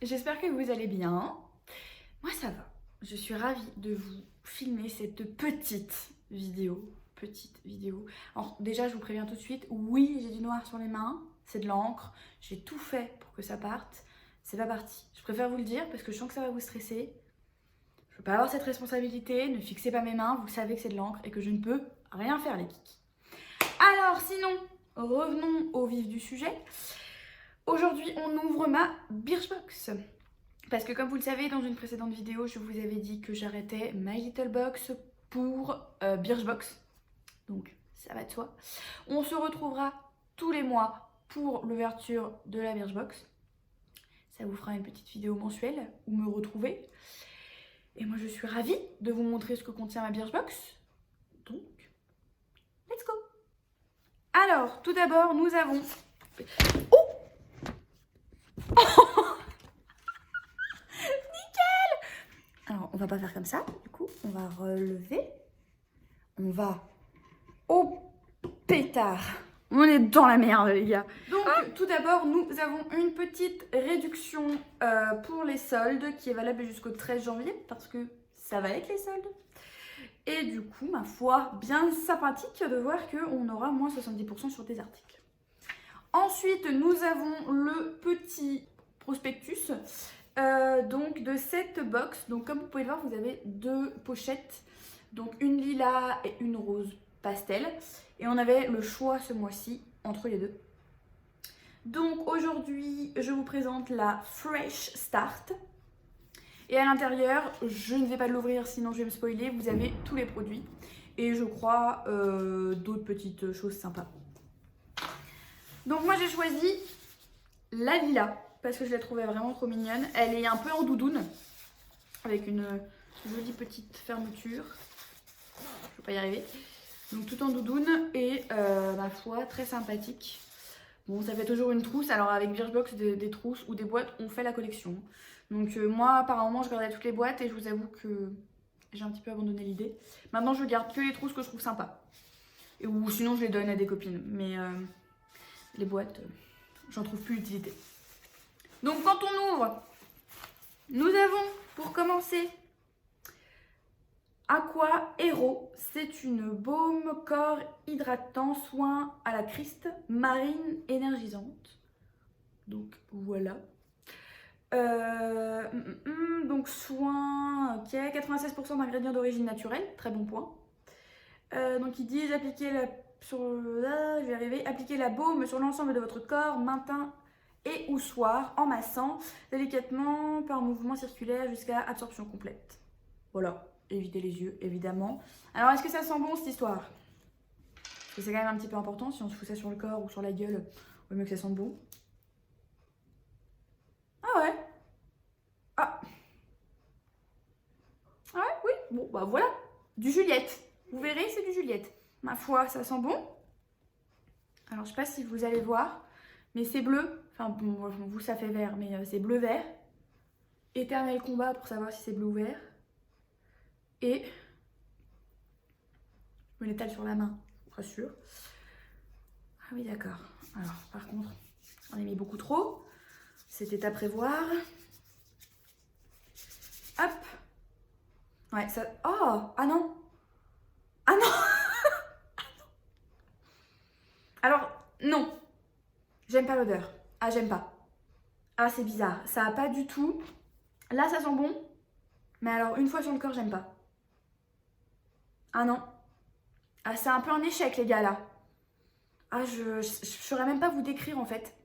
j'espère que vous allez bien. Moi ça va, je suis ravie de vous filmer cette petite vidéo. Alors déjà je vous préviens tout de suite, oui j'ai du noir sur les mains, c'est de l'encre, j'ai tout fait pour que ça parte, c'est pas parti. Je préfère vous le dire parce que je sens que ça va vous stresser. Je peux pas avoir cette responsabilité, ne fixez pas mes mains, vous savez que c'est de l'encre et que je ne peux rien faire les kikis. Alors sinon, revenons au vif du sujet. Aujourd'hui, on ouvre ma Birchbox. Parce que comme vous le savez, dans une précédente vidéo, je vous avais dit que j'arrêtais My Little Box pour Birchbox. Donc, ça va de soi. On se retrouvera tous les mois pour l'ouverture de la Birchbox. Ça vous fera une petite vidéo mensuelle où me retrouver. Et moi, je suis ravie de vous montrer ce que contient ma Birchbox. Donc, let's go! Alors, tout d'abord, nous avons... Oh! Alors, on va pas faire comme ça, du coup, on va relever. On va au pétard. On est dans la merde, les gars. Donc, tout d'abord, nous avons une petite réduction pour les soldes qui est valable jusqu'au 13 janvier parce que ça va avec les soldes. Et du coup, ma foi, bien sympathique de voir qu'on aura moins 70% sur des articles. Ensuite, nous avons le petit prospectus. Donc de cette box, donc comme vous pouvez le voir, vous avez deux pochettes, donc une lilas et une rose pastel, et on avait le choix ce mois-ci entre les deux. Donc aujourd'hui, je vous présente la Fresh Start, et à l'intérieur, je ne vais pas l'ouvrir sinon je vais me spoiler, vous avez tous les produits, et je crois d'autres petites choses sympas. Donc moi j'ai choisi la lilas, parce que je la trouvais vraiment trop mignonne. Elle est un peu en doudoune, avec une jolie petite fermeture. Je ne peux pas y arriver. Donc tout en doudoune et ma foi, très sympathique. Bon, ça fait toujours une trousse. Alors avec Birchbox, des trousses ou des boîtes, on fait la collection. Donc moi, apparemment, je gardais toutes les boîtes et je vous avoue que j'ai un petit peu abandonné l'idée. Maintenant, je garde que les trousses que je trouve sympas. Ou sinon, je les donne à des copines. Mais les boîtes, j'en trouve plus l'utilité. Donc quand on ouvre, nous avons pour commencer Aqua Hero. C'est une baume corps hydratant, soin à la Christ marine énergisante. Donc voilà. Donc soin, ok, 96% d'ingrédients d'origine naturelle, très bon point. Donc il dit appliquer je vais arriver, appliquer la baume sur l'ensemble de votre corps, matin et ou soir, en massant délicatement par mouvement circulaire jusqu'à absorption complète. Voilà, évitez les yeux évidemment. Alors est-ce que ça sent bon cette histoire? Parce que c'est quand même un petit peu important, si on se fout ça sur le corps ou sur la gueule, il vaut mieux que ça sente bon. Ah ouais. Ah. Ah ouais, oui, bon bah voilà, du Juliette. Vous verrez, c'est du Juliette. Ma foi, ça sent bon. Alors je sais pas si vous allez voir, mais c'est bleu. Enfin bon, vous ça fait vert, mais c'est bleu-vert. Éternel combat pour savoir si c'est bleu ou vert. Et je me l'étale sur la main, je vous rassure. Ah oui d'accord. Alors par contre, j'en ai mis beaucoup trop. C'était à prévoir. Hop. Ouais, ça... Oh. Ah non. Ah non. Alors, non. J'aime pas l'odeur. Ah, j'aime pas. Ah, c'est bizarre. Ça a pas du tout... Là, ça sent bon. Mais alors, une fois sur le corps, j'aime pas. Ah non. Ah, c'est un peu un échec, les gars, là. Ah, je saurais même pas vous décrire, en fait.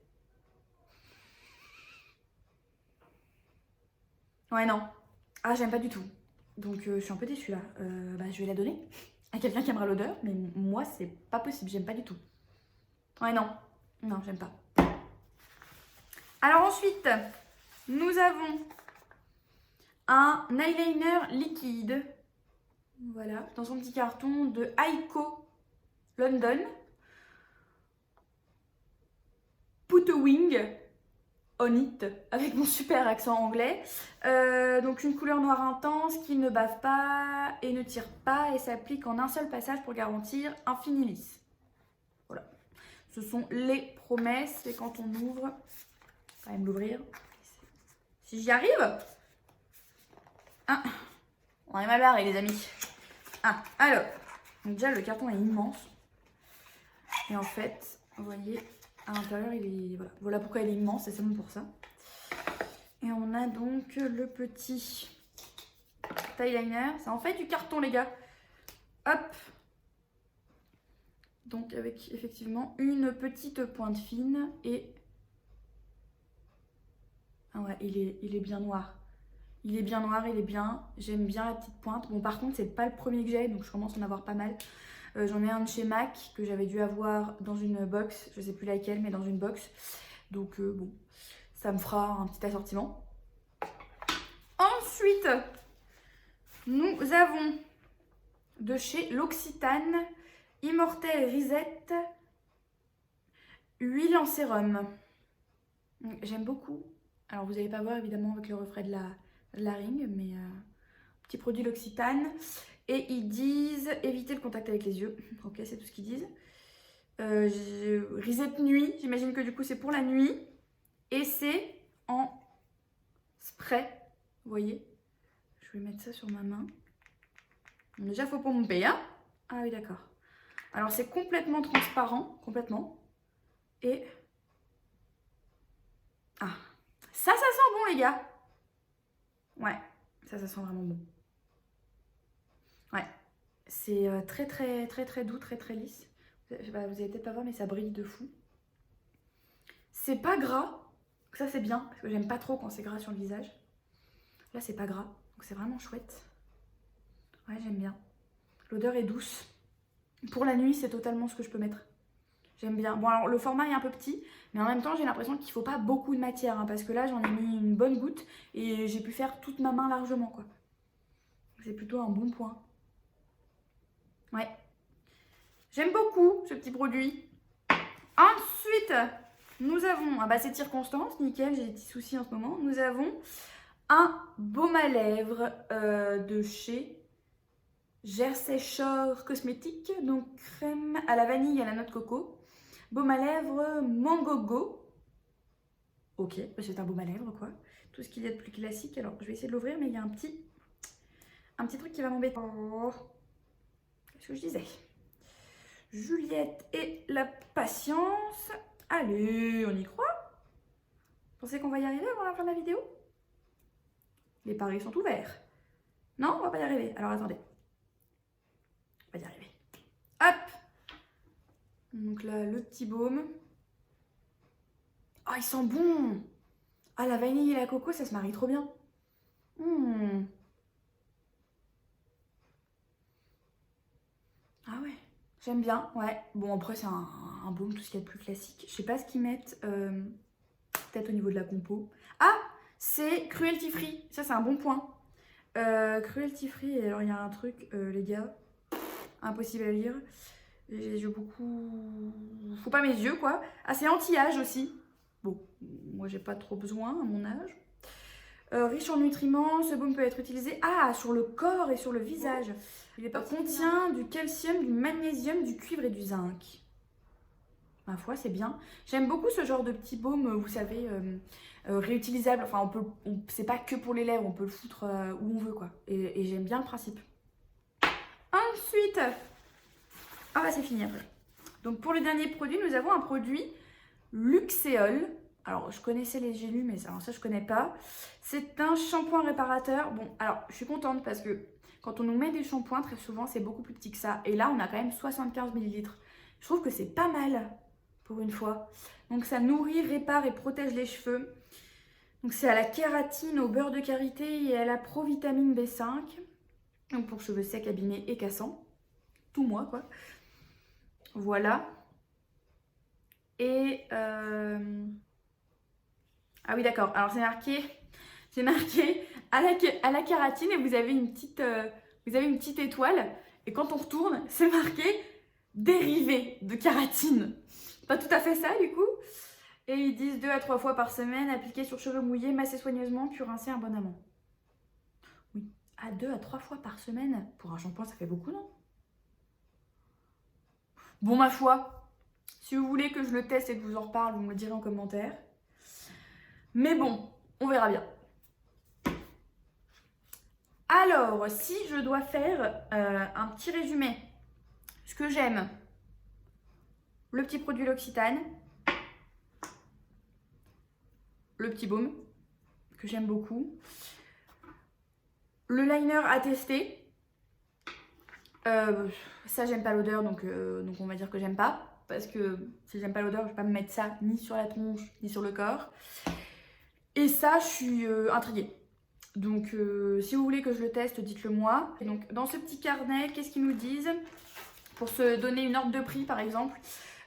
Ouais, non. Ah, j'aime pas du tout. Donc, je suis un peu déçue, là. Bah, je vais la donner à quelqu'un qui aimera l'odeur. Mais moi, c'est pas possible. J'aime pas du tout. Ouais, non. Non, j'aime pas. Alors ensuite, nous avons un eyeliner liquide. Voilà, dans son petit carton de Aiko London. Put a wing on it, avec mon super accent anglais. Donc une couleur noire intense qui ne bave pas et ne tire pas et s'applique en un seul passage pour garantir un fini lisse. Voilà, ce sont les promesses et quand on ouvre, quand même l'ouvrir, si j'y arrive. Ah, on est mal barré les amis. Ah, alors, donc déjà le carton est immense. Et en fait, vous voyez, à l'intérieur, il est... Voilà pourquoi il est immense, et c'est bon pour ça. Et on a donc le petit eyeliner. C'est en fait du carton, les gars. Hop. Donc avec effectivement une petite pointe fine et... Ah ouais, il est bien noir. Il est bien noir, il est bien. J'aime bien la petite pointe. Bon, par contre, c'est pas le premier que j'ai, donc je commence à en avoir pas mal. J'en ai un de chez MAC que j'avais dû avoir dans une box. Je sais plus laquelle, mais dans une box. Donc bon, ça me fera un petit assortiment. Ensuite, nous avons de chez l'Occitane Immortelle Risette huile en sérum. J'aime beaucoup. Alors vous n'allez pas voir évidemment avec le reflet de la ring, mais petit produit l'Occitane. Et ils disent éviter le contact avec les yeux. Ok, c'est tout ce qu'ils disent. Risette nuit, j'imagine que du coup c'est pour la nuit. Et c'est en spray, vous voyez. Je vais mettre ça sur ma main. Bon, déjà, faut pomper, hein. Ah oui, d'accord. Alors, c'est complètement transparent, complètement. Et... Ah, ça sent bon, les gars. Ouais, ça sent vraiment bon. Ouais, c'est très doux, très lisse. Vous allez peut-être pas voir, mais ça brille de fou. C'est pas gras. Ça, c'est bien, parce que j'aime pas trop quand c'est gras sur le visage. Là, c'est pas gras, donc c'est vraiment chouette. Ouais, j'aime bien. L'odeur est douce. Pour la nuit, c'est totalement ce que je peux mettre. J'aime bien. Bon, alors le format est un peu petit, mais en même temps, j'ai l'impression qu'il ne faut pas beaucoup de matière, hein, parce que là, j'en ai mis une bonne goutte et j'ai pu faire toute ma main largement, quoi. C'est plutôt un bon point. Ouais. J'aime beaucoup ce petit produit. Ensuite, nous avons... Ah bah, c'est circonstance, nickel, j'ai des petits soucis en ce moment. Nous avons un baume à lèvres de chez... Jersey Shore Cosmétique, donc crème à la vanille et à la noix de coco. Baume à lèvres Mangogo. Ok, c'est un baume à lèvres quoi. Tout ce qu'il y a de plus classique. Alors je vais essayer de l'ouvrir, mais il y a un petit truc qui va m'embêter. Oh. Qu'est-ce que je disais? Juliette et la patience. Allez, on y croit? Vous pensez qu'on va y arriver avant la fin de la vidéo? Les paris sont ouverts. Non, on va pas y arriver. Alors attendez. On va y arriver. Hop! Donc là, le petit baume. Ah, il sent bon! Ah, la vanille et la coco, ça se marie trop bien. Ah ouais, j'aime bien, ouais. Bon, après, c'est un baume, tout ce qu'il y a de plus classique. Je sais pas ce qu'ils mettent, peut-être au niveau de la compo. Ah, c'est cruelty free. Ça, c'est un bon point. Cruelty free, alors il y a un truc, les gars, impossible à lire. J'ai les yeux beaucoup... Faut pas mes yeux, quoi. Ah, c'est anti-âge aussi. Bon, moi, j'ai pas trop besoin à mon âge. Riche en nutriments, ce baume peut être utilisé sur le corps et sur le visage. Il contient du calcium, du magnésium, du cuivre et du zinc. Ma foi, c'est bien. J'aime beaucoup ce genre de petit baume, vous savez, réutilisable. Enfin, c'est pas que pour les lèvres, on peut le foutre où on veut, quoi. Et j'aime bien le principe. Ensuite, ah bah c'est fini après. Donc pour le dernier produit, nous avons un produit Luxéol. Alors je connaissais les gélules, mais ça je connais pas. C'est un shampoing réparateur. Bon, alors je suis contente parce que quand on nous met des shampoings, très souvent c'est beaucoup plus petit que ça. Et là on a quand même 75 ml. Je trouve que c'est pas mal pour une fois. Donc ça nourrit, répare et protège les cheveux. Donc c'est à la kératine, au beurre de karité et à la provitamine B5. Donc pour cheveux secs, abîmés et cassants. Tout moi quoi. Voilà. Et ah oui d'accord, alors c'est marqué à la kératine et vous avez une petite étoile et quand on retourne c'est marqué dérivé de kératine. Pas tout à fait ça du coup. Et ils disent 2 à 3 fois par semaine, appliquer sur cheveux mouillés, masser soigneusement, puis rincer abondamment. Oui, 2 à 3 fois par semaine, pour un shampoing ça fait beaucoup non? Bon ma foi, si vous voulez que je le teste et que je vous en reparle, vous me le direz en commentaire. Mais bon, on verra bien. Alors, si je dois faire un petit résumé, ce que j'aime, le petit produit L'Occitane, le petit baume, que j'aime beaucoup, le liner à tester. Ça, j'aime pas l'odeur, donc on va dire que j'aime pas. Parce que si j'aime pas l'odeur, je vais pas me mettre ça ni sur la tronche, ni sur le corps. Et ça, je suis intriguée. Donc, si vous voulez que je le teste, dites-le moi. Et donc, dans ce petit carnet, qu'est-ce qu'ils nous disent? Pour se donner une ordre de prix, par exemple,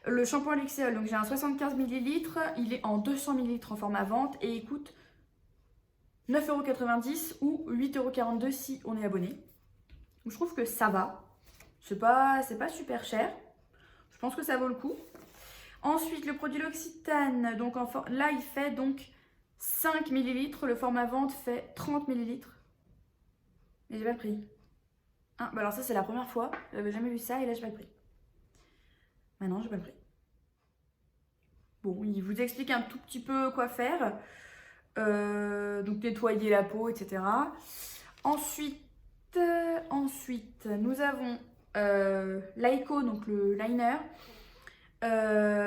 le shampoing Luxéol, donc j'ai un 75 ml, il est en 200 ml en format vente et il coûte 9,90 € ou 8,42 € si on est abonné. Donc, je trouve que ça va. C'est pas super cher. Je pense que ça vaut le coup. Ensuite, le produit L'Occitane, donc là, il fait donc 5 ml. Le format vente fait 30 ml. Mais j'ai pas le prix. Ah, bah alors ça, c'est la première fois. J'avais jamais vu ça et là, j'ai pas le prix. Maintenant, j'ai pas le prix. Bon, il vous explique un tout petit peu quoi faire. Donc, nettoyer la peau, etc. Ensuite, nous avons l'Aiko, donc le liner.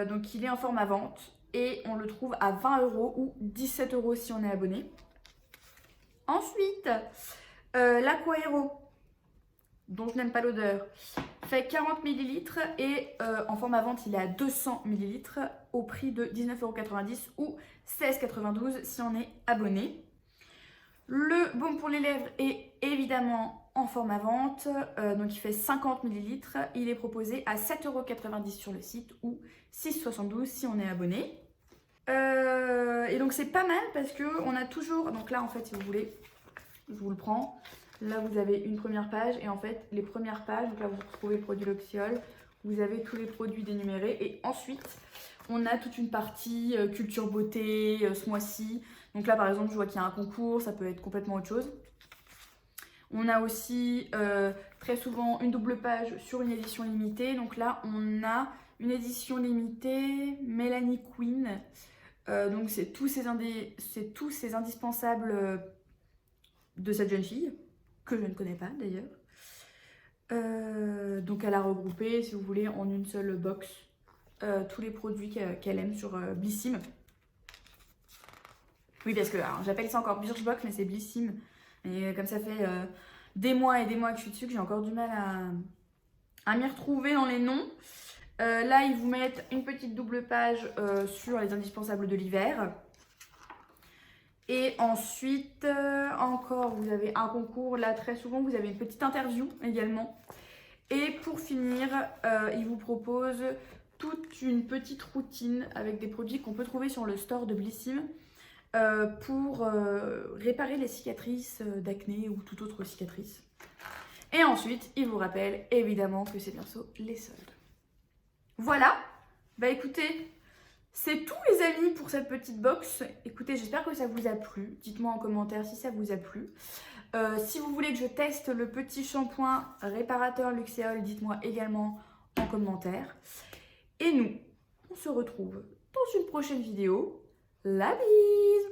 Donc il est en format vente et on le trouve à 20 € ou 17 € si on est abonné. Ensuite, l'Aquaero, dont je n'aime pas l'odeur, fait 40 ml et en format vente il est à 200 ml au prix de 19,90 € ou 16,92 € si on est abonné. Le baume pour les lèvres est évidemment en format vente, donc il fait 50 ml. Il est proposé à 7,90 € sur le site ou 6,72 € si on est abonné. Et donc c'est pas mal parce que on a toujours, donc là en fait si vous voulez, je vous le prends. Là vous avez une première page et en fait les premières pages, donc là vous retrouvez le produit L'Occitane, vous avez tous les produits dénumérés et ensuite on a toute une partie culture beauté ce mois-ci. Donc là par exemple je vois qu'il y a un concours, ça peut être complètement autre chose. On a aussi très souvent une double page sur une édition limitée. Donc là on a une édition limitée Melanie Quinn. Donc c'est tous ces indispensables de cette jeune fille, que je ne connais pas d'ailleurs. Donc elle a regroupé, si vous voulez, en une seule box tous les produits qu'elle aime sur Blissim. Oui, parce que j'appelle ça encore Birchbox, mais c'est Blissim. Et comme ça fait des mois et des mois que je suis dessus, que j'ai encore du mal à m'y retrouver dans les noms. Là, ils vous mettent une petite double page sur les indispensables de l'hiver. Et ensuite, encore, vous avez un concours. Là, très souvent, vous avez une petite interview également. Et pour finir, ils vous proposent toute une petite routine avec des produits qu'on peut trouver sur le store de Blissim pour réparer les cicatrices d'acné ou toute autre cicatrice. Et ensuite, ils vous rappellent évidemment que c'est bientôt les soldes. Voilà, bah écoutez, c'est tout les amis pour cette petite box. Écoutez, j'espère que ça vous a plu. Dites-moi en commentaire si ça vous a plu. Si vous voulez que je teste le petit shampoing réparateur Luxéol, dites-moi également en commentaire. Et nous, on se retrouve dans une prochaine vidéo. La bise!